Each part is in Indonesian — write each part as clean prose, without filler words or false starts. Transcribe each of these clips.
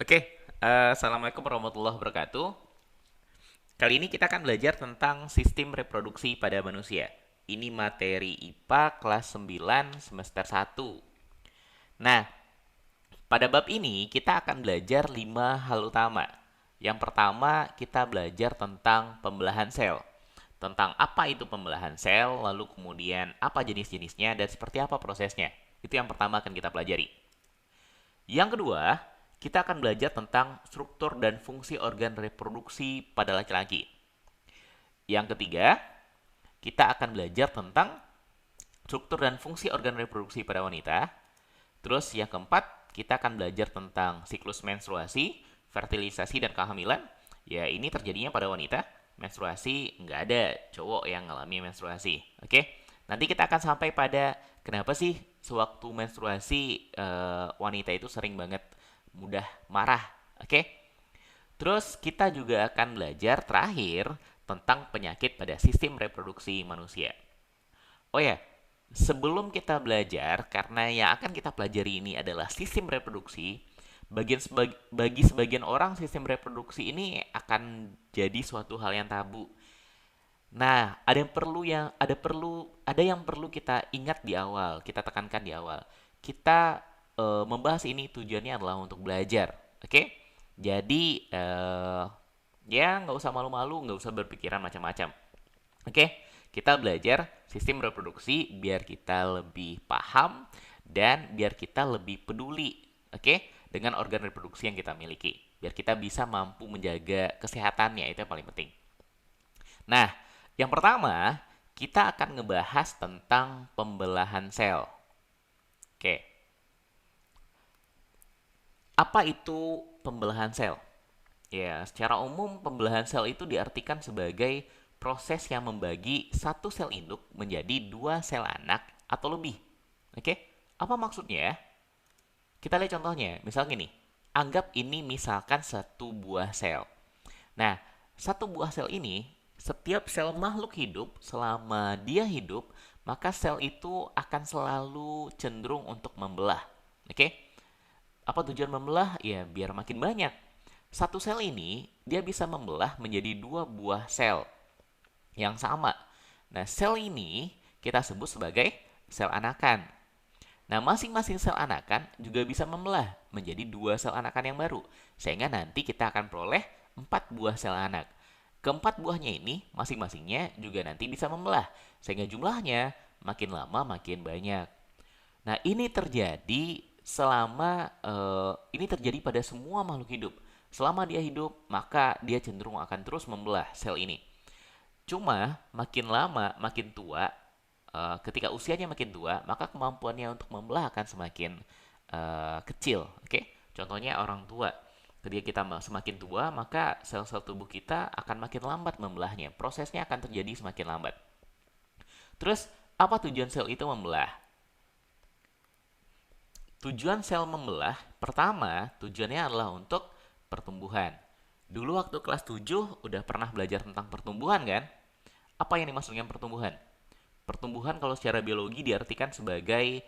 Oke, Assalamualaikum warahmatullahi wabarakatuh. Kali ini kita akan belajar tentang sistem reproduksi pada manusia. Ini materi IPA kelas 9 semester 1. Nah, pada bab ini kita akan belajar 5 hal utama. Yang pertama, kita belajar tentang pembelahan sel. Tentang apa itu pembelahan sel, lalu kemudian apa jenis-jenisnya dan seperti apa prosesnya. Itu yang pertama akan kita pelajari. Yang kedua, kita akan belajar tentang struktur dan fungsi organ reproduksi pada laki-laki. Yang ketiga, kita akan belajar tentang struktur dan fungsi organ reproduksi pada wanita. Terus yang keempat, kita akan belajar tentang siklus menstruasi, fertilisasi, dan kehamilan. Ya, ini terjadinya pada wanita. Menstruasi nggak ada cowok yang mengalami menstruasi. Oke, nanti kita akan sampai pada kenapa sih sewaktu menstruasi wanita itu sering banget mudah marah. Oke, terus kita juga akan belajar terakhir tentang penyakit pada sistem reproduksi manusia. Oh ya, sebelum kita belajar, karena yang akan kita pelajari ini adalah sistem reproduksi, bagi sebagian orang sistem reproduksi ini akan jadi suatu hal yang tabu. Nah, ada yang perlu kita ingat di awal, kita tekankan di awal. Kita membahas ini tujuannya adalah untuk belajar, oke? Jadi ya nggak usah malu-malu, nggak usah berpikiran macam-macam. Oke, kita belajar sistem reproduksi biar kita lebih paham dan biar kita lebih peduli, oke, dengan organ reproduksi yang kita miliki. Biar kita bisa mampu menjaga kesehatannya, itu yang paling penting. Nah, yang pertama, kita akan ngebahas tentang pembelahan sel. Oke, apa itu pembelahan sel? Ya, secara umum pembelahan sel itu diartikan sebagai proses yang membagi satu sel induk menjadi dua sel anak atau lebih. Oke, apa maksudnya? Kita lihat contohnya. Misal gini, anggap ini misalkan satu buah sel. Nah, satu buah sel ini, setiap sel makhluk hidup, selama dia hidup, maka sel itu akan selalu cenderung untuk membelah. Oke? Apa tujuan membelah? Ya, biar makin banyak. Satu sel ini, dia bisa membelah menjadi dua buah sel yang sama. Nah, sel ini kita sebut sebagai sel anakan. Nah, masing-masing sel anakan juga bisa membelah menjadi dua sel anakan yang baru. Sehingga nanti kita akan peroleh 4 buah sel anak. Keempat buahnya ini masing-masingnya juga nanti bisa membelah. Sehingga jumlahnya makin lama makin banyak. Nah, ini terjadi pada semua makhluk hidup. Selama dia hidup, maka dia cenderung akan terus membelah sel ini. Cuma makin lama, makin tua, ketika usianya makin tua, maka kemampuannya untuk membelah akan semakin kecil. Oke, contohnya orang tua. Ketika kita semakin tua, maka sel-sel tubuh kita akan makin lambat membelahnya. Prosesnya akan terjadi semakin lambat. Terus, apa tujuan sel itu membelah? Tujuan sel membelah, pertama, tujuannya adalah untuk pertumbuhan. Dulu waktu kelas 7 udah pernah belajar tentang pertumbuhan kan? Apa yang dimaksud dengan pertumbuhan? Pertumbuhan kalau secara biologi diartikan sebagai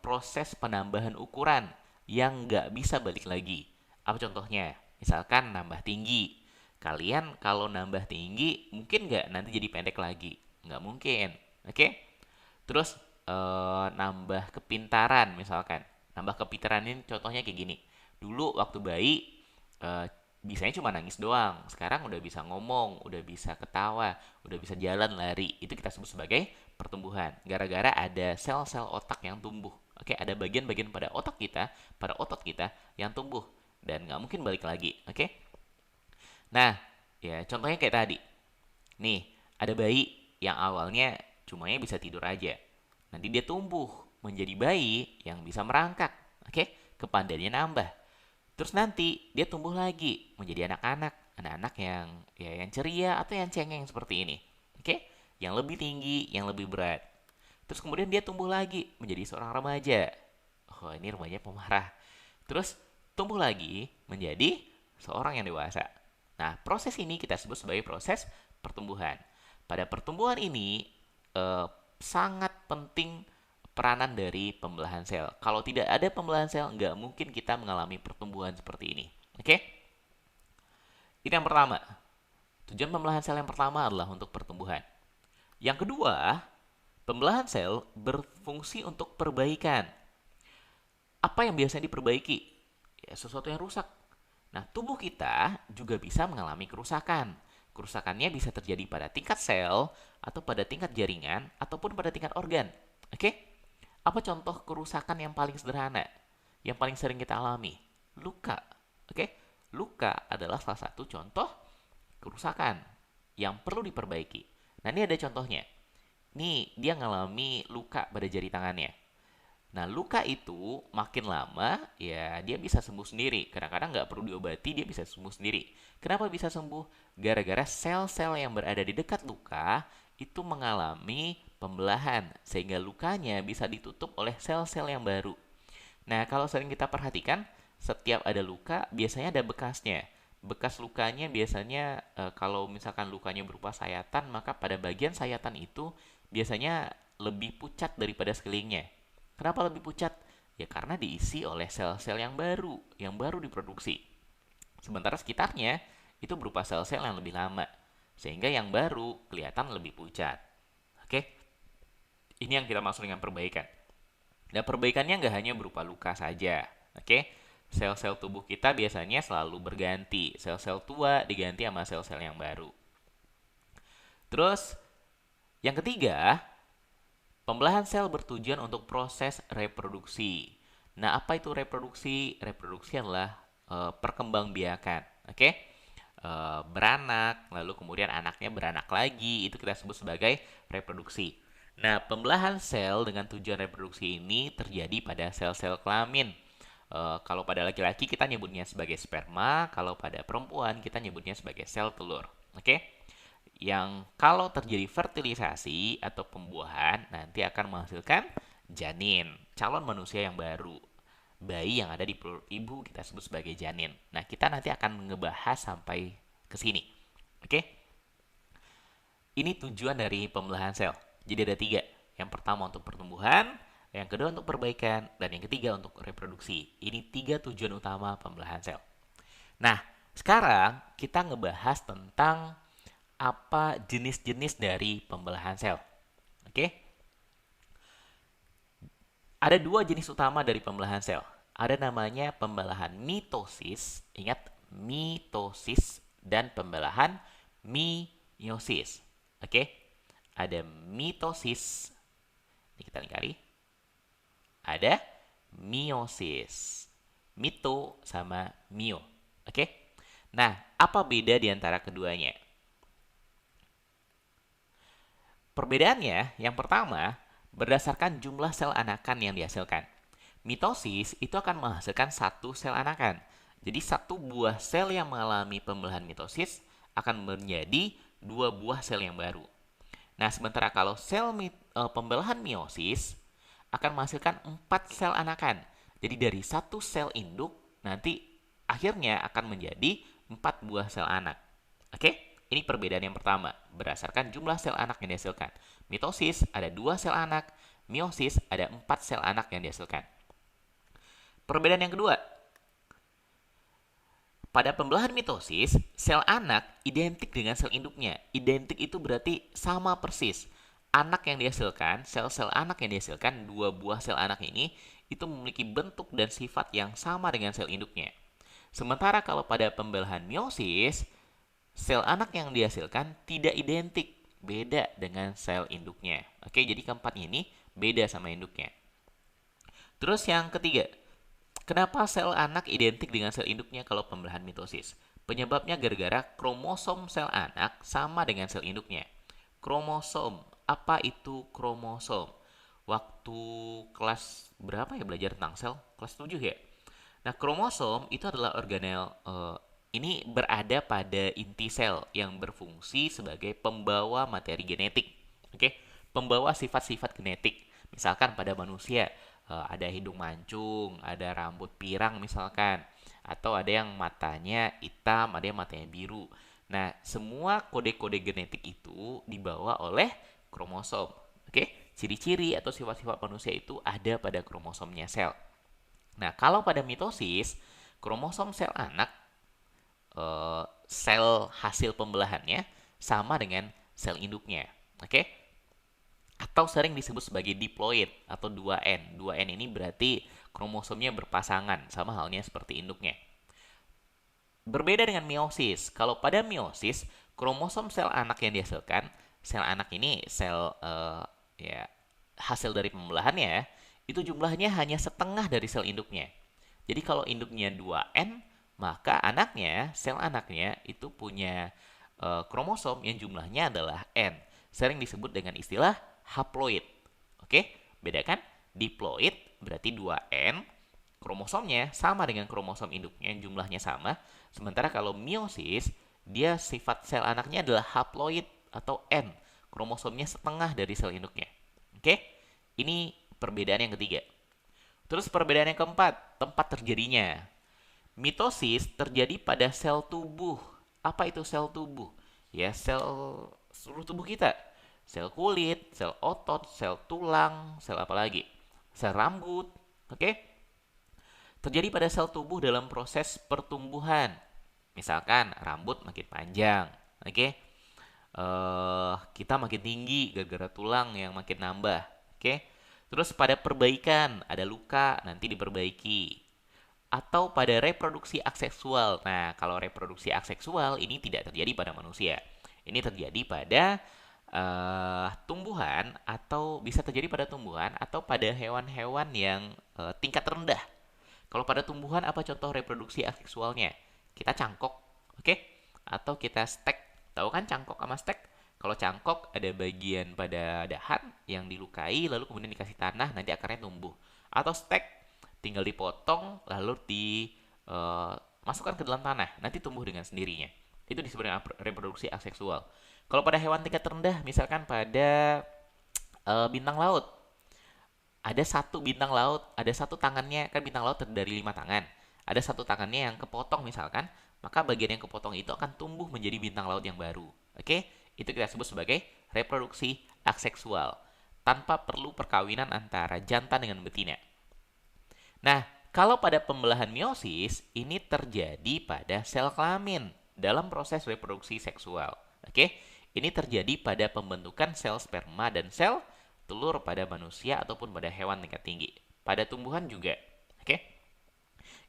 proses penambahan ukuran yang nggak bisa balik lagi. Apa contohnya? Misalkan nambah tinggi. Kalian kalau nambah tinggi, mungkin nggak nanti jadi pendek lagi? Nggak mungkin. Oke? Terus nambah kepintaran misalkan. Nambah kepintaran ini contohnya kayak gini. Dulu waktu bayi eh, bisanya cuma nangis doang. Sekarang udah bisa ngomong, udah bisa ketawa, udah bisa jalan, lari. Itu kita sebut sebagai pertumbuhan. Gara-gara ada sel-sel otak yang tumbuh. Oke, ada bagian-bagian pada otot kita yang tumbuh dan nggak mungkin balik lagi. Oke. Nah, ya contohnya kayak tadi. Nih, ada bayi yang awalnya cumanya bisa tidur aja. Nanti dia tumbuh menjadi bayi yang bisa merangkak. Oke, kepandaiannya nambah. Terus nanti dia tumbuh lagi menjadi anak-anak, anak-anak yang yang ceria atau yang cengeng seperti ini. Oke, yang lebih tinggi, yang lebih berat. Terus kemudian dia tumbuh lagi menjadi seorang remaja. Oh, ini remaja pemarah. Terus tumbuh lagi menjadi seorang yang dewasa. Nah, proses ini kita sebut sebagai proses pertumbuhan. Pada pertumbuhan ini sangat penting peranan dari pembelahan sel. Kalau tidak ada pembelahan sel, nggak mungkin kita mengalami pertumbuhan seperti ini. Oke? Ini yang pertama. Tujuan pembelahan sel yang pertama adalah untuk pertumbuhan. Yang kedua, pembelahan sel berfungsi untuk perbaikan. Apa yang biasanya diperbaiki? Ya, sesuatu yang rusak. Nah, tubuh kita juga bisa mengalami kerusakan. Kerusakannya bisa terjadi pada tingkat sel, atau pada tingkat jaringan, ataupun pada tingkat organ. Oke? Apa contoh kerusakan yang paling sederhana? Yang paling sering kita alami? Luka. Oke? Luka adalah salah satu contoh kerusakan yang perlu diperbaiki. Nah, ini ada contohnya. Nih, dia ngalami luka pada jari tangannya. Nah, luka itu makin lama, ya dia bisa sembuh sendiri. Kadang-kadang nggak perlu diobati, dia bisa sembuh sendiri. Kenapa bisa sembuh? Gara-gara sel-sel yang berada di dekat luka itu mengalami pembelahan, sehingga lukanya bisa ditutup oleh sel-sel yang baru. Nah, kalau sering kita perhatikan, setiap ada luka, biasanya ada bekasnya. Bekas lukanya biasanya, kalau misalkan lukanya berupa sayatan, maka pada bagian sayatan itu biasanya lebih pucat daripada sekelilingnya. Kenapa lebih pucat? Ya karena diisi oleh sel-sel yang baru diproduksi. Sementara sekitarnya itu berupa sel-sel yang lebih lama, sehingga yang baru kelihatan lebih pucat. Oke, ini yang kita maksud dengan perbaikan. Dan perbaikannya nggak hanya berupa luka saja. Oke, sel-sel tubuh kita biasanya selalu berganti. Sel-sel tua diganti sama sel-sel yang baru. Terus, yang ketiga, pembelahan sel bertujuan untuk proses reproduksi. Nah, apa itu reproduksi? Reproduksi adalah perkembangbiakan. Oke? Beranak, lalu kemudian anaknya beranak lagi, itu kita sebut sebagai reproduksi. Nah, pembelahan sel dengan tujuan reproduksi ini terjadi pada sel-sel kelamin. Kalau pada laki-laki kita nyebutnya sebagai sperma, kalau pada perempuan kita nyebutnya sebagai sel telur. Oke? Yang kalau terjadi fertilisasi atau pembuahan nanti akan menghasilkan janin, calon manusia yang baru. Bayi yang ada di perut ibu kita sebut sebagai janin. Nah, kita nanti akan ngebahas sampai ke sini. Oke? Ini tujuan dari pembelahan sel. Jadi ada tiga. Yang pertama untuk pertumbuhan, yang kedua untuk perbaikan, dan yang ketiga untuk reproduksi. Ini tiga tujuan utama pembelahan sel. Nah, sekarang kita ngebahas tentang apa jenis-jenis dari pembelahan sel. Oke? Ada dua jenis utama dari pembelahan sel. Ada namanya pembelahan mitosis, ingat mitosis, dan pembelahan meiosis. Oke? Ada mitosis, ini kita lingkari. Ada meiosis. Mito sama mio. Oke? Nah, apa beda di antara keduanya? Perbedaannya, yang pertama, berdasarkan jumlah sel anakan yang dihasilkan. Mitosis itu akan menghasilkan satu sel anakan. Jadi satu buah sel yang mengalami pembelahan mitosis akan menjadi dua buah sel yang baru. Nah, sementara kalau pembelahan meiosis akan menghasilkan 4 sel anakan. Jadi dari satu sel induk nanti akhirnya akan menjadi 4 buah sel anak. Oke? Ini perbedaan yang pertama, berdasarkan jumlah sel anak yang dihasilkan. Mitosis ada 2 sel anak, meiosis ada 4 sel anak yang dihasilkan. Perbedaan yang kedua, pada pembelahan mitosis, sel anak identik dengan sel induknya. Identik itu berarti sama persis. Anak yang dihasilkan, sel-sel anak yang dihasilkan, dua buah sel anak ini, itu memiliki bentuk dan sifat yang sama dengan sel induknya. Sementara kalau pada pembelahan meiosis, sel anak yang dihasilkan tidak identik, beda dengan sel induknya. Oke, jadi keempatnya ini beda sama induknya. Terus yang ketiga, kenapa sel anak identik dengan sel induknya kalau pembelahan mitosis? Penyebabnya gara-gara kromosom sel anak sama dengan sel induknya. Kromosom, apa itu kromosom? Waktu kelas berapa ya belajar tentang sel? Kelas 7 ya? Nah, kromosom itu adalah organel ini berada pada inti sel yang berfungsi sebagai pembawa materi genetik. Oke, pembawa sifat-sifat genetik. Misalkan pada manusia ada hidung mancung, ada rambut pirang misalkan, atau ada yang matanya hitam, ada yang matanya biru. Nah, semua kode-kode genetik itu dibawa oleh kromosom. Oke, ciri-ciri atau sifat-sifat manusia itu ada pada kromosomnya sel. Nah, kalau pada mitosis, kromosom sel anak, sel hasil pembelahannya sama dengan sel induknya. Oke? Atau sering disebut sebagai diploid atau 2N. 2N ini berarti kromosomnya berpasangan, sama halnya seperti induknya. Berbeda dengan meiosis. Kalau pada meiosis, kromosom sel anak yang dihasilkan, sel anak ini sel ya hasil dari pembelahannya, itu jumlahnya hanya setengah dari sel induknya. Jadi kalau induknya 2N, maka anaknya, sel anaknya itu punya kromosom yang jumlahnya adalah N. Sering disebut dengan istilah haploid. Oke, beda kan? Diploid berarti 2N, kromosomnya sama dengan kromosom induknya, jumlahnya sama. Sementara kalau meiosis, dia sifat sel anaknya adalah haploid atau N. Kromosomnya setengah dari sel induknya. Oke? Ini perbedaan yang ketiga. Terus perbedaan yang keempat, tempat terjadinya. Mitosis terjadi pada sel tubuh. Apa itu sel tubuh? Ya, sel seluruh tubuh kita. Sel kulit, sel otot, sel tulang, sel apa lagi? Sel rambut. Oke? Terjadi pada sel tubuh dalam proses pertumbuhan. Misalkan rambut makin panjang, oke? Kita makin tinggi gara-gara tulang yang makin nambah, oke? Terus pada perbaikan, ada luka nanti diperbaiki. Atau pada reproduksi aseksual. Nah, kalau reproduksi aseksual ini tidak terjadi pada manusia. Ini terjadi pada tumbuhan atau bisa terjadi pada tumbuhan atau pada hewan-hewan yang tingkat rendah. Kalau pada tumbuhan apa contoh reproduksi aseksualnya? Kita cangkok, oke? Atau kita stek. Tahu kan cangkok sama stek? Kalau cangkok ada bagian pada dahan yang dilukai lalu kemudian dikasih tanah nanti akarnya tumbuh. Atau stek tinggal dipotong lalu dimasukkan ke dalam tanah nanti tumbuh dengan sendirinya. Itu disebut dengan reproduksi aseksual. Kalau pada hewan tingkat rendah misalkan pada bintang laut, ada satu bintang laut, ada satu tangannya, kan bintang laut terdiri dari 5 tangan. Ada satu tangannya yang kepotong misalkan, maka bagian yang kepotong itu akan tumbuh menjadi bintang laut yang baru. Oke? Itu kita sebut sebagai reproduksi aseksual. Tanpa perlu perkawinan antara jantan dengan betina. Nah, kalau pada pembelahan meiosis, ini terjadi pada sel kelamin dalam proses reproduksi seksual. Oke? Ini terjadi pada pembentukan sel sperma dan sel telur pada manusia ataupun pada hewan tingkat tinggi. Pada tumbuhan juga. Oke?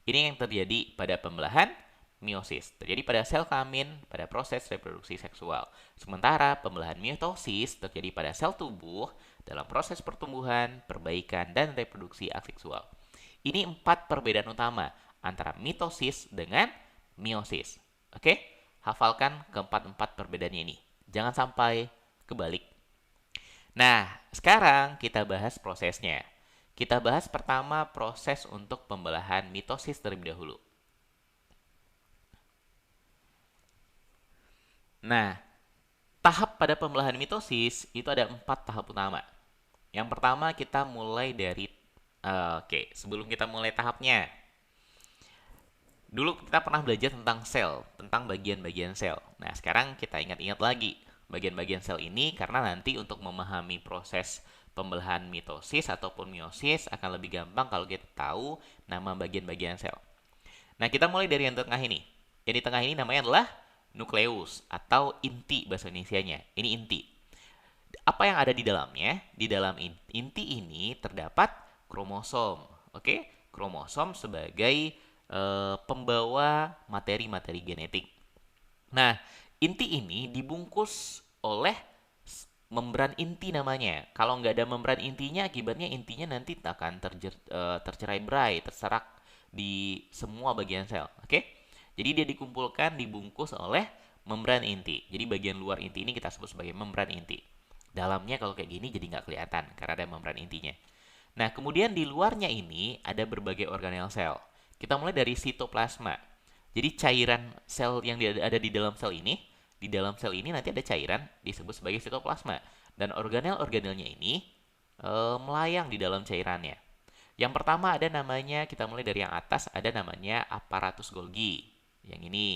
Ini yang terjadi pada pembelahan meiosis. Terjadi pada sel kelamin pada proses reproduksi seksual. Sementara pembelahan mitosis terjadi pada sel tubuh dalam proses pertumbuhan, perbaikan, dan reproduksi aseksual. Ini 4 perbedaan utama antara mitosis dengan meiosis. Oke? Hafalkan keempat-empat perbedaannya ini. Jangan sampai kebalik. Nah, sekarang kita bahas prosesnya. Kita bahas pertama proses untuk pembelahan mitosis terlebih dahulu. Nah, tahap pada pembelahan mitosis itu ada 4 tahap utama. Yang pertama kita mulai dari sebelum kita mulai tahapnya. Dulu kita pernah belajar tentang sel, tentang bagian-bagian sel. Nah, sekarang kita ingat-ingat lagi bagian-bagian sel ini karena nanti untuk memahami proses pembelahan mitosis ataupun meiosis akan lebih gampang kalau kita tahu nama bagian-bagian sel. Nah, kita mulai dari yang tengah ini. Yang di tengah ini namanya adalah nukleus atau inti bahasa Indonesianya. Ini inti. Apa yang ada di dalamnya? Di dalam inti ini terdapat kromosom. Oke? Kromosom sebagai pembawa materi-materi genetik. Nah, inti ini dibungkus oleh membran inti namanya. Kalau nggak ada membran intinya, akibatnya intinya nanti akan tercerai-berai, terserak di semua bagian sel. Oke? Jadi dia dikumpulkan, dibungkus oleh membran inti. Jadi bagian luar inti ini kita sebut sebagai membran inti. Dalamnya kalau kayak gini jadi nggak kelihatan karena ada membran intinya. Nah, kemudian di luarnya ini ada berbagai organel sel. Kita mulai dari sitoplasma. Jadi cairan sel yang ada di dalam sel ini nanti ada cairan disebut sebagai sitoplasma. Dan organel-organelnya ini melayang di dalam cairannya. Yang pertama ada namanya, kita mulai dari yang atas, ada namanya aparatus Golgi. Yang ini.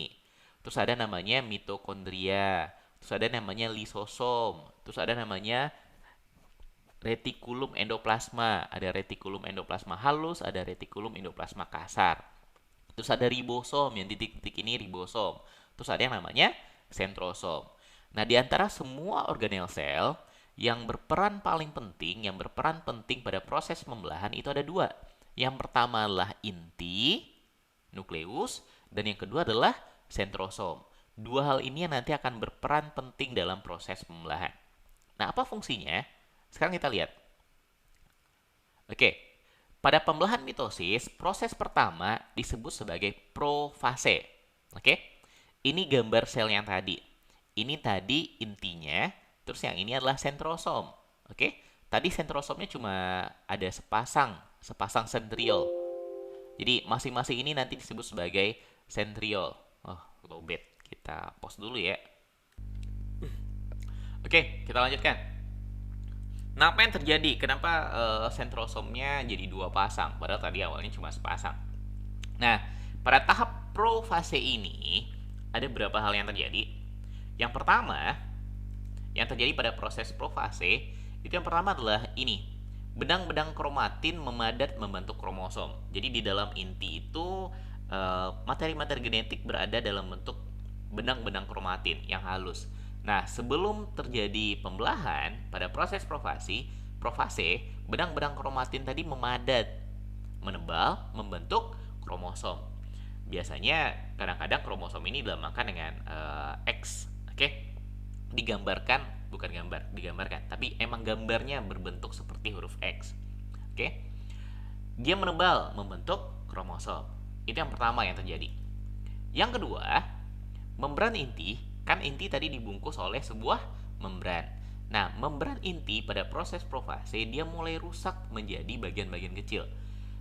Terus ada namanya mitokondria. Terus ada namanya lisosom. Terus ada namanya retikulum endoplasma. Ada retikulum endoplasma halus, ada retikulum endoplasma kasar. Terus ada ribosom, yang titik-titik ini ribosom. Terus ada yang namanya sentrosom. Nah, di antara semua organel sel, yang berperan paling penting, yang berperan penting pada proses pembelahan itu ada dua. Yang pertama adalah inti, nukleus, dan yang kedua adalah sentrosom. Dua hal ini yang nanti akan berperan penting dalam proses pembelahan. Nah, apa fungsinya? Sekarang kita lihat. Oke, pada pembelahan mitosis, proses pertama disebut sebagai profase. Oke, ini gambar sel yang tadi. Ini tadi intinya, terus yang ini adalah sentrosom. Oke, tadi sentrosomnya cuma ada sepasang sentriol. Jadi masing-masing ini nanti disebut sebagai sentriol. Oh, lowbat. Kita pause dulu ya. Oke, kita lanjutkan. Nah, apa yang terjadi? Kenapa sentrosomnya jadi dua pasang? Padahal tadi awalnya cuma sepasang. Nah, pada tahap profase ini ada beberapa hal yang terjadi. Yang pertama, yang terjadi pada proses profase itu yang pertama adalah ini. Benang-benang kromatin memadat membentuk kromosom. Jadi di dalam inti itu materi-materi genetik berada dalam bentuk benang-benang kromatin yang halus. Nah, sebelum terjadi pembelahan pada proses profase, benang-benang kromatin tadi memadat, menebal, membentuk kromosom. Biasanya kadang-kadang kromosom ini dinamakan dengan X, oke? Digambarkan, tapi emang gambarnya berbentuk seperti huruf X, oke? Dia menebal, membentuk kromosom. Itu yang pertama yang terjadi. Yang kedua, membran inti, kan inti tadi dibungkus oleh sebuah membran. Nah, membran inti pada proses profase dia mulai rusak menjadi bagian-bagian kecil.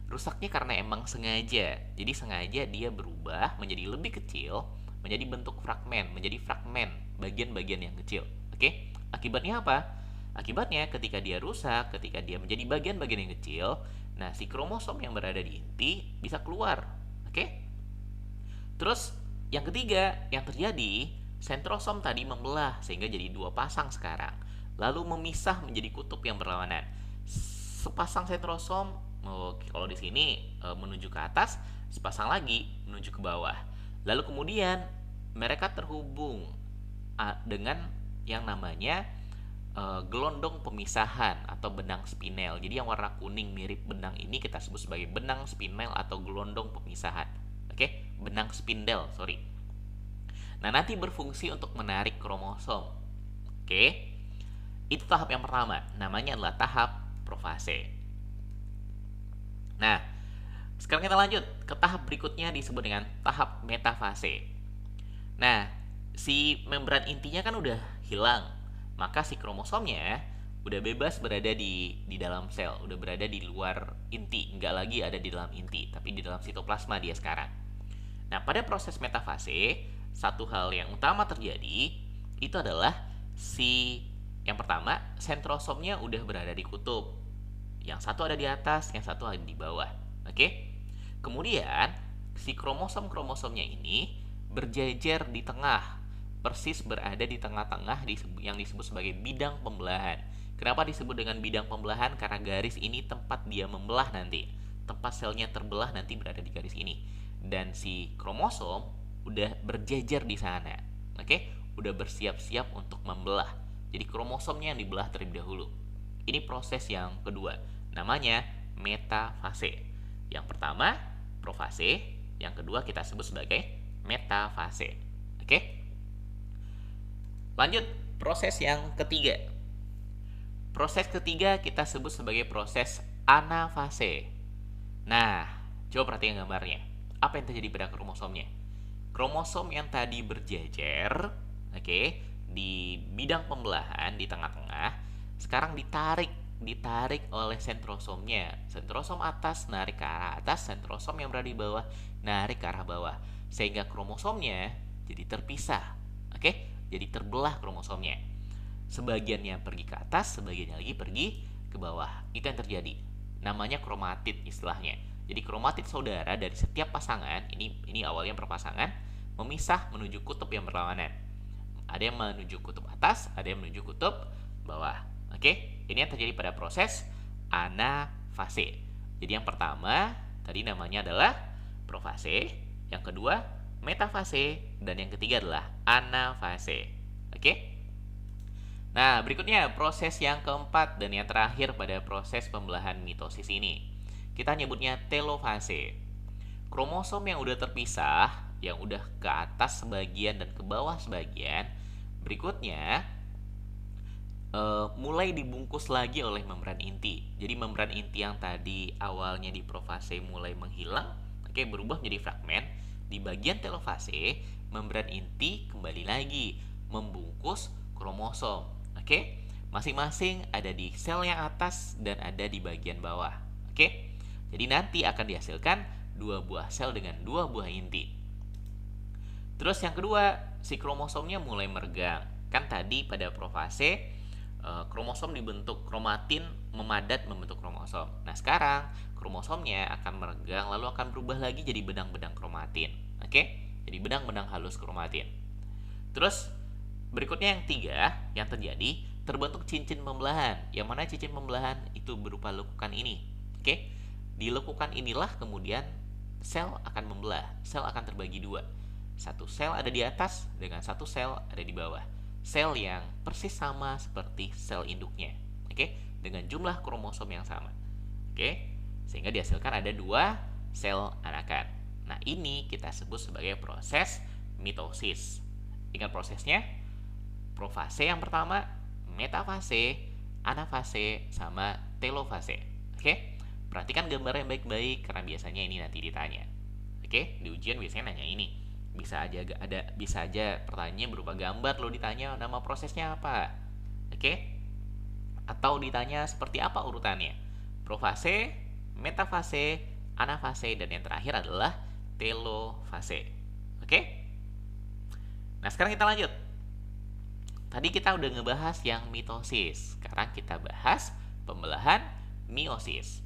Rusaknya karena emang sengaja. Jadi sengaja dia berubah menjadi lebih kecil, menjadi bentuk fragmen, menjadi fragmen bagian-bagian yang kecil. Oke? Akibatnya apa? Akibatnya ketika dia rusak, ketika dia menjadi bagian-bagian yang kecil, nah si kromosom yang berada di inti bisa keluar. Oke? Terus yang ketiga yang terjadi, sentrosom tadi membelah sehingga jadi dua pasang sekarang. Lalu memisah menjadi kutub yang berlawanan. Sepasang sentrosom kalau di sini menuju ke atas, sepasang lagi menuju ke bawah. Lalu kemudian mereka terhubung dengan yang namanya gelondong pemisahan atau benang spinel. Jadi yang warna kuning mirip benang ini kita sebut sebagai benang spinel atau gelondong pemisahan. Oke, benang spindel, sorry. Nah, nanti berfungsi untuk menarik kromosom. Oke, itu tahap yang pertama. Namanya adalah tahap profase. Nah, sekarang kita lanjut ke tahap berikutnya disebut dengan tahap metafase. Nah, si membran intinya kan udah hilang, maka si kromosomnya udah bebas berada di dalam sel, udah berada di luar inti, nggak lagi ada di dalam inti, tapi di dalam sitoplasma dia sekarang. Nah, pada proses metafase, satu hal yang utama terjadi itu adalah yang pertama, sentrosomnya udah berada di kutub. Yang satu ada di atas, yang satu ada di bawah. Oke? Kemudian, si kromosom-kromosomnya ini berjejer di tengah, persis berada di tengah-tengah yang disebut sebagai bidang pembelahan. Kenapa disebut dengan bidang pembelahan? Karena garis ini tempat dia membelah nanti. Tempat selnya terbelah nanti berada di garis ini. Dan si kromosom udah berjejer di sana. Oke? Udah bersiap-siap untuk membelah. Jadi kromosomnya yang dibelah terlebih dahulu. Ini proses yang kedua. Namanya metafase. Yang pertama, profase. Yang kedua kita sebut sebagai metafase. Oke? Lanjut, proses yang ketiga. Proses ketiga kita sebut sebagai proses anafase. Nah, coba perhatikan gambarnya. Apa yang terjadi pada kromosomnya? Kromosom yang tadi berjejer, oke, di bidang pembelahan di tengah-tengah, sekarang ditarik oleh sentrosomnya. Sentrosom atas narik ke arah atas, sentrosom yang berada di bawah narik ke arah bawah, sehingga kromosomnya jadi terpisah. Oke, jadi terbelah kromosomnya. Sebagiannya pergi ke atas, sebagiannya lagi pergi ke bawah. Itu yang terjadi. Namanya kromatid istilahnya. Jadi kromatid saudara dari setiap pasangan, ini awalnya berpasangan, memisah menuju kutub yang berlawanan. Ada yang menuju kutub atas, ada yang menuju kutub bawah. Oke? ini yang terjadi pada proses anafase. Jadi yang pertama tadi namanya adalah profase, yang kedua metafase, dan yang ketiga adalah anafase. Oke? Nah, berikutnya proses yang keempat dan yang terakhir pada proses pembelahan mitosis ini. Kita nyebutnya telofase. Kromosom yang udah terpisah, yang udah ke atas sebagian dan ke bawah sebagian, berikutnya mulai dibungkus lagi oleh membran inti. Jadi membran inti yang tadi awalnya di profase mulai menghilang, oke, berubah menjadi fragmen. Di bagian telofase, membran inti kembali lagi membungkus kromosom. Oke, masing-masing ada di sel yang atas dan ada di bagian bawah. Oke, jadi nanti akan dihasilkan dua buah sel dengan dua buah inti. Terus yang kedua, si kromosomnya mulai meregang. Kan tadi pada profase kromosom dibentuk, kromatin memadat membentuk kromosom. Nah, sekarang kromosomnya akan meregang lalu akan berubah lagi jadi benang-benang kromatin. Oke? Jadi benang-benang halus kromatin. Terus berikutnya yang tiga yang terjadi, terbentuk cincin pembelahan. Yang mana cincin pembelahan itu berupa lekukan ini. Oke? Di lekukan inilah kemudian sel akan membelah. Sel akan terbagi dua. Satu sel ada di atas dengan satu sel ada di bawah. Sel yang persis sama seperti sel induknya, oke, dengan jumlah kromosom yang sama, oke, sehingga dihasilkan ada dua sel anakan. Nah, ini kita sebut sebagai proses mitosis. Ingat prosesnya, profase yang pertama, metafase, anafase, sama telofase. Oke, perhatikan gambarnya baik-baik karena biasanya ini nanti ditanya. Oke, di ujian biasanya nanya ini. Bisa aja pertanyaannya berupa gambar, lo ditanya nama prosesnya apa, oke? Atau ditanya seperti apa urutannya, profase, metafase, anafase, dan yang terakhir adalah telofase. Oke? Nah, sekarang kita lanjut. Tadi kita udah ngebahas yang mitosis, sekarang kita bahas pembelahan meiosis.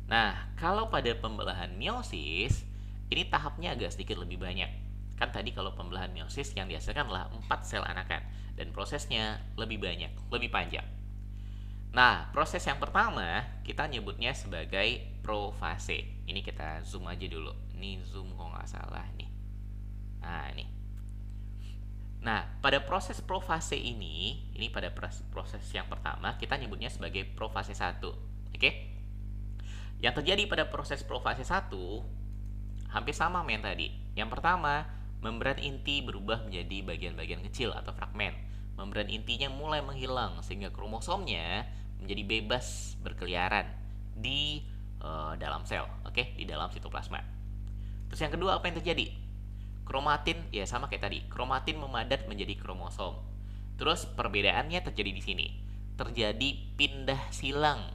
Nah, kalau pada pembelahan meiosis ini tahapnya agak sedikit lebih banyak. Kan tadi kalau pembelahan meiosis yang dihasilkan adalah 4 sel anakan dan prosesnya lebih banyak, lebih panjang. Nah, proses yang pertama kita nyebutnya sebagai profase. Ini kita zoom aja dulu. Ini zoom kalau nggak salah nih. Nah, ini. Nah, pada proses profase ini pada proses yang pertama kita nyebutnya sebagai profase 1. Oke? Yang terjadi pada proses profase 1 hampir sama sama yang tadi. Yang pertama, membran inti berubah menjadi bagian-bagian kecil atau fragmen. Membran intinya mulai menghilang sehingga kromosomnya menjadi bebas berkeliaran di dalam sel, oke, di dalam sitoplasma. Terus yang kedua apa yang terjadi? Kromatin ya sama kayak tadi. Kromatin memadat menjadi kromosom. Terus perbedaannya terjadi di sini. Terjadi pindah silang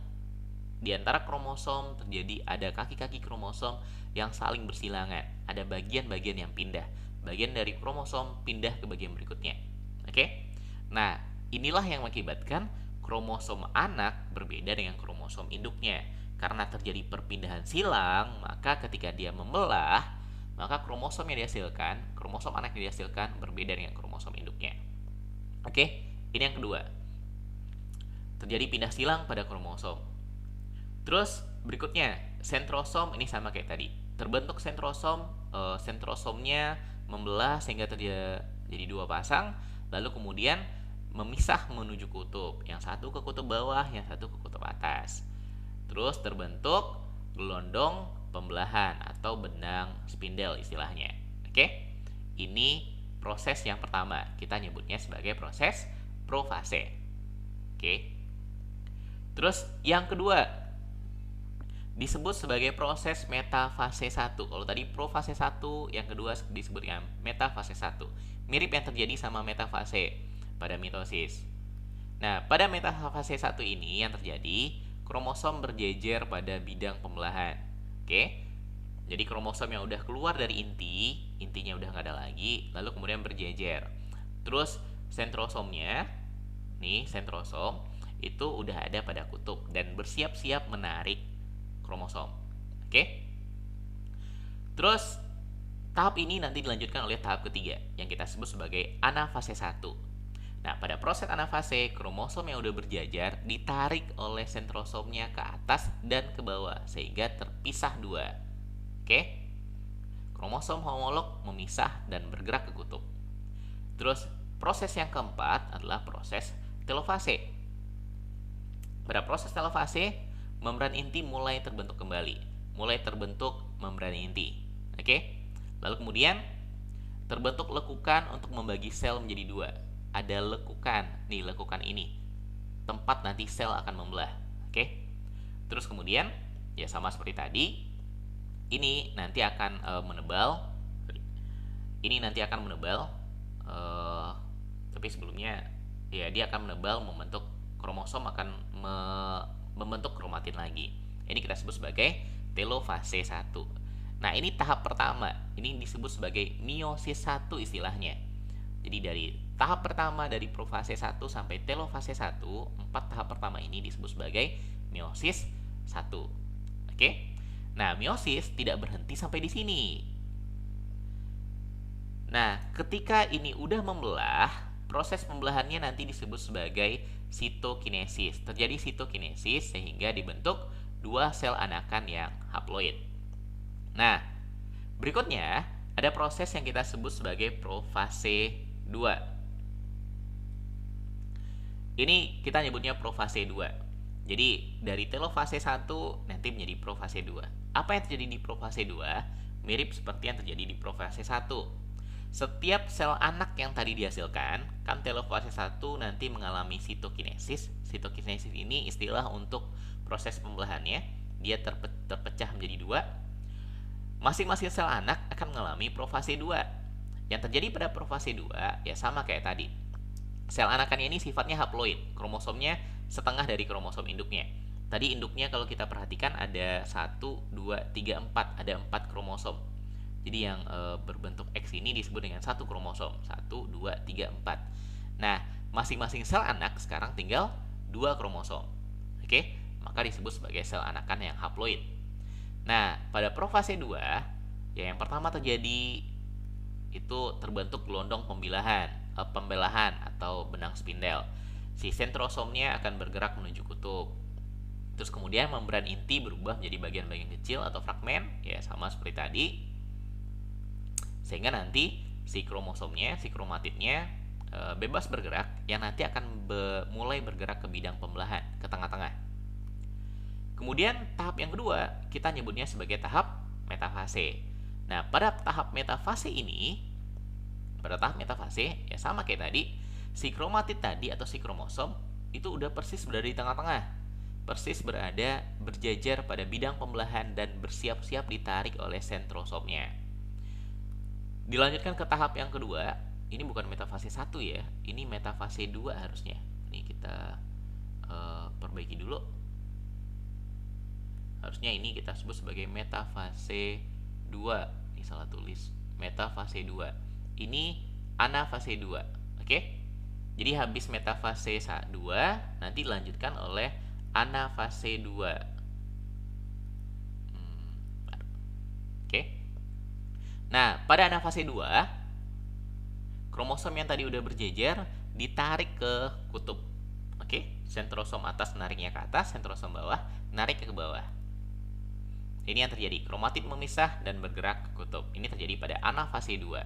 di antara kromosom, terjadi ada kaki-kaki kromosom yang saling bersilangan. Ada bagian-bagian yang pindah. Bagian dari kromosom pindah ke bagian berikutnya. Oke? Nah, inilah yang mengakibatkan kromosom anak berbeda dengan kromosom induknya. Karena terjadi perpindahan silang, maka ketika dia membelah, maka kromosom yang dihasilkan, kromosom anak yang dihasilkan berbeda dengan kromosom induknya. Oke? Ini yang kedua. Terjadi pindah silang pada kromosom. Terus berikutnya sentrosom, ini sama kayak tadi. Terbentuk sentrosom, sentrosomnya membelah sehingga terjadi dua pasang, lalu kemudian memisah menuju kutub. Yang satu ke kutub bawah, yang satu ke kutub atas. Terus terbentuk gelondong pembelahan atau benang spindel istilahnya. Oke? Ini proses yang pertama. Kita nyebutnya sebagai proses profase. Oke? Terus yang kedua disebut sebagai proses metafase 1. Kalau tadi profase 1, yang kedua disebut dengan metafase 1. Mirip yang terjadi sama metafase pada mitosis. Nah, pada metafase 1 ini yang terjadi, kromosom berjejer pada bidang pembelahan. Oke? Jadi kromosom yang udah keluar dari intinya udah nggak ada lagi, lalu kemudian berjejer. Terus sentrosomnya, nih sentrosom, itu udah ada pada kutub dan bersiap-siap menarik kromosom. Oke? Terus tahap ini nanti dilanjutkan oleh tahap ketiga yang kita sebut sebagai anafase 1. Nah, pada proses anafase, kromosom yang udah berjajar ditarik oleh sentrosomnya ke atas dan ke bawah sehingga terpisah dua. Oke? Kromosom homolog memisah dan bergerak ke kutub. Terus, proses yang keempat adalah proses telofase. Pada proses telofase, membran inti mulai terbentuk kembali. Mulai terbentuk membran inti. Oke? Lalu kemudian terbentuk lekukan untuk membagi sel menjadi dua. Ada lekukan, nih lekukan ini. Tempat nanti sel akan membelah. Oke? Terus kemudian, ya sama seperti tadi, ini nanti akan menebal. Ini nanti akan menebal. Tapi sebelumnya, ya dia akan menebal, membentuk kromosom akan membentuk kromatin lagi. Ini kita sebut sebagai telofase 1. Nah, ini tahap pertama. Ini disebut sebagai meiosis 1 istilahnya. Jadi dari tahap pertama dari profase 1 sampai telofase 1, 4 tahap pertama ini disebut sebagai meiosis 1. Oke? Nah, meiosis tidak berhenti sampai di sini. Nah, ketika ini udah membelah, proses pembelahannya nanti disebut sebagai sitokinesis. Terjadi sitokinesis sehingga dibentuk dua sel anakan yang haploid. Nah, berikutnya ada proses yang kita sebut sebagai profase 2. Ini kita nyebutnya profase 2. Jadi dari telofase 1 nanti menjadi profase 2. Apa yang terjadi di profase 2? Mirip seperti yang terjadi di profase 1. Setiap sel anak yang tadi dihasilkan, kan telofase 1 nanti mengalami sitokinesis. Sitokinesis ini istilah untuk proses pembelahannya. Dia terpecah menjadi dua. Masing-masing sel anak akan mengalami profase 2. Yang terjadi pada profase 2 ya sama kayak tadi. Sel anakannya ini sifatnya haploid. Kromosomnya setengah dari kromosom induknya. Tadi induknya kalau kita perhatikan ada 1, 2, 3, 4. Ada 4 kromosom. Jadi yang berbentuk X ini disebut dengan satu kromosom. 1, 2, 3, 4. Nah, masing-masing sel anak sekarang tinggal 2 kromosom. Oke? Maka disebut sebagai sel anakan yang haploid. Nah, pada profase 2, ya yang pertama terjadi itu terbentuk gelondong pembelahan atau benang spindel. Si sentrosomnya akan bergerak menuju kutub. Terus kemudian membran inti berubah menjadi bagian-bagian kecil atau fragmen, ya sama seperti tadi. Sehingga nanti si kromosomnya, si kromatidnya bebas bergerak, yang nanti akan mulai bergerak ke bidang pembelahan, ke tengah-tengah. Kemudian tahap yang kedua kita nyebutnya sebagai tahap metafase. Nah, pada tahap metafase ini, ya sama kayak tadi, si kromatid tadi atau si kromosom itu udah persis berada di tengah-tengah. Persis berjajar pada bidang pembelahan dan bersiap-siap ditarik oleh sentrosomnya. Dilanjutkan ke tahap yang kedua, ini bukan metafase 1 ya, ini metafase 2 harusnya. Ini kita perbaiki dulu. Harusnya ini kita sebut sebagai metafase 2. Ini salah tulis. Metafase 2. Ini anafase 2. Oke? Jadi habis metafase 2, nanti dilanjutkan oleh anafase 2. Oke? Nah, pada anafase 2, kromosom yang tadi udah berjejer ditarik ke kutub. Oke? Sentrosom atas menariknya ke atas, sentrosom bawah menarik ke bawah. Ini yang terjadi, kromatid memisah dan bergerak ke kutub. Ini terjadi pada anafase 2.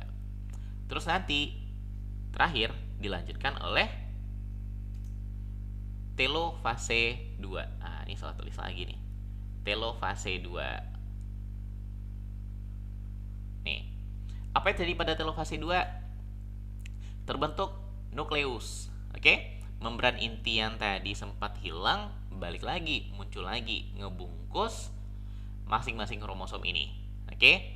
Terus nanti terakhir dilanjutkan oleh telofase 2. Nah, ini salah tulis lagi nih. Telofase 2. Nih. Apa yang terjadi pada telofase 2? Terbentuk nukleus. Oke? Membran inti yang tadi sempat hilang balik lagi, muncul lagi, ngebungkus masing-masing kromosom ini. Oke?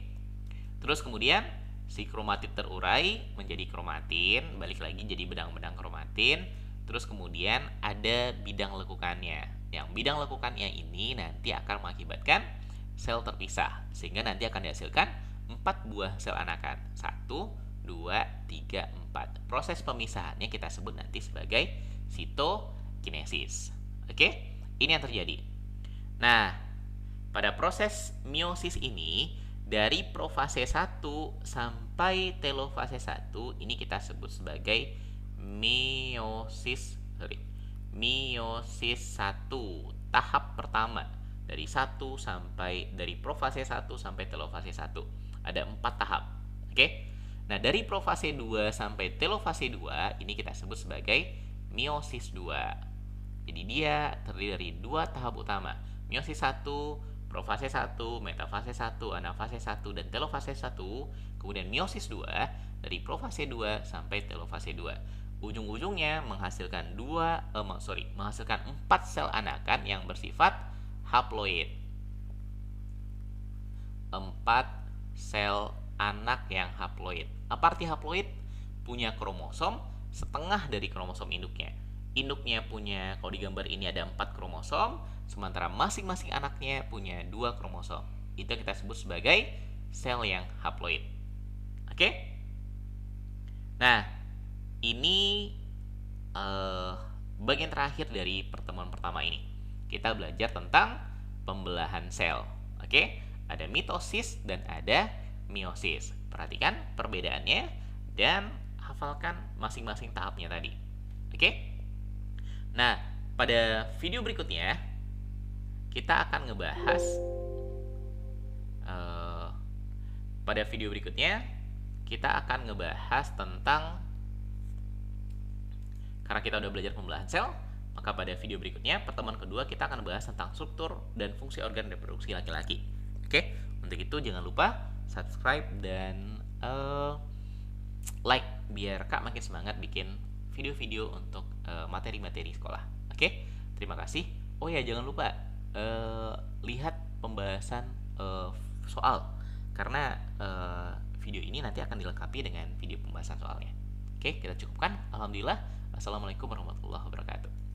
Terus kemudian si kromatid terurai menjadi kromatin, balik lagi jadi benang-benang kromatin. Terus kemudian ada bidang lekukannya. Yang bidang lekukannya ini nanti akan mengakibatkan sel terpisah, sehingga nanti akan dihasilkan 4 buah sel anakan. 1, 2, 3, 4. Proses pemisahannya kita sebut nanti sebagai sitokinesis. Oke? Ini yang terjadi. Nah, pada proses meiosis ini, dari profase 1 sampai telofase 1, ini kita sebut sebagai Meiosis 1, tahap pertama. Dari profase 1 sampai telofase 1. Ada 4 tahap. Oke. Nah, dari profase 2 sampai telofase 2 ini kita sebut sebagai meiosis 2. Jadi dia terdiri dari 2 tahap utama. Meiosis 1, profase 1, metafase 1, anafase 1, dan telofase 1. Kemudian meiosis 2 dari profase 2 sampai telofase 2. Ujung-ujungnya menghasilkan 4 sel anakan yang bersifat haploid. 4 sel anak yang haploid. Apa arti haploid? Punya kromosom setengah dari kromosom induknya. Induknya punya, kalau di gambar ini ada 4 kromosom, sementara masing-masing anaknya punya 2 kromosom. Itu kita sebut sebagai sel yang haploid. Oke? Nah, ini bagian terakhir dari pertemuan pertama ini. Kita belajar tentang pembelahan sel. Oke? Ada mitosis dan ada meiosis. Perhatikan perbedaannya dan hafalkan masing-masing tahapnya tadi. Oke? Nah, pada video berikutnya kita akan ngebahas tentang, karena kita udah belajar pembelahan sel, maka pada video berikutnya, pertemuan kedua, kita akan bahas tentang struktur dan fungsi organ reproduksi laki-laki. Oke? Untuk itu jangan lupa subscribe dan like biar Kak makin semangat bikin video-video untuk materi-materi sekolah. Oke? Terima kasih. Oh ya, jangan lupa lihat pembahasan soal, karena video ini nanti akan dilengkapi dengan video pembahasan soalnya. Oke, kita cukupkan. Alhamdulillah. Assalamualaikum warahmatullahi wabarakatuh.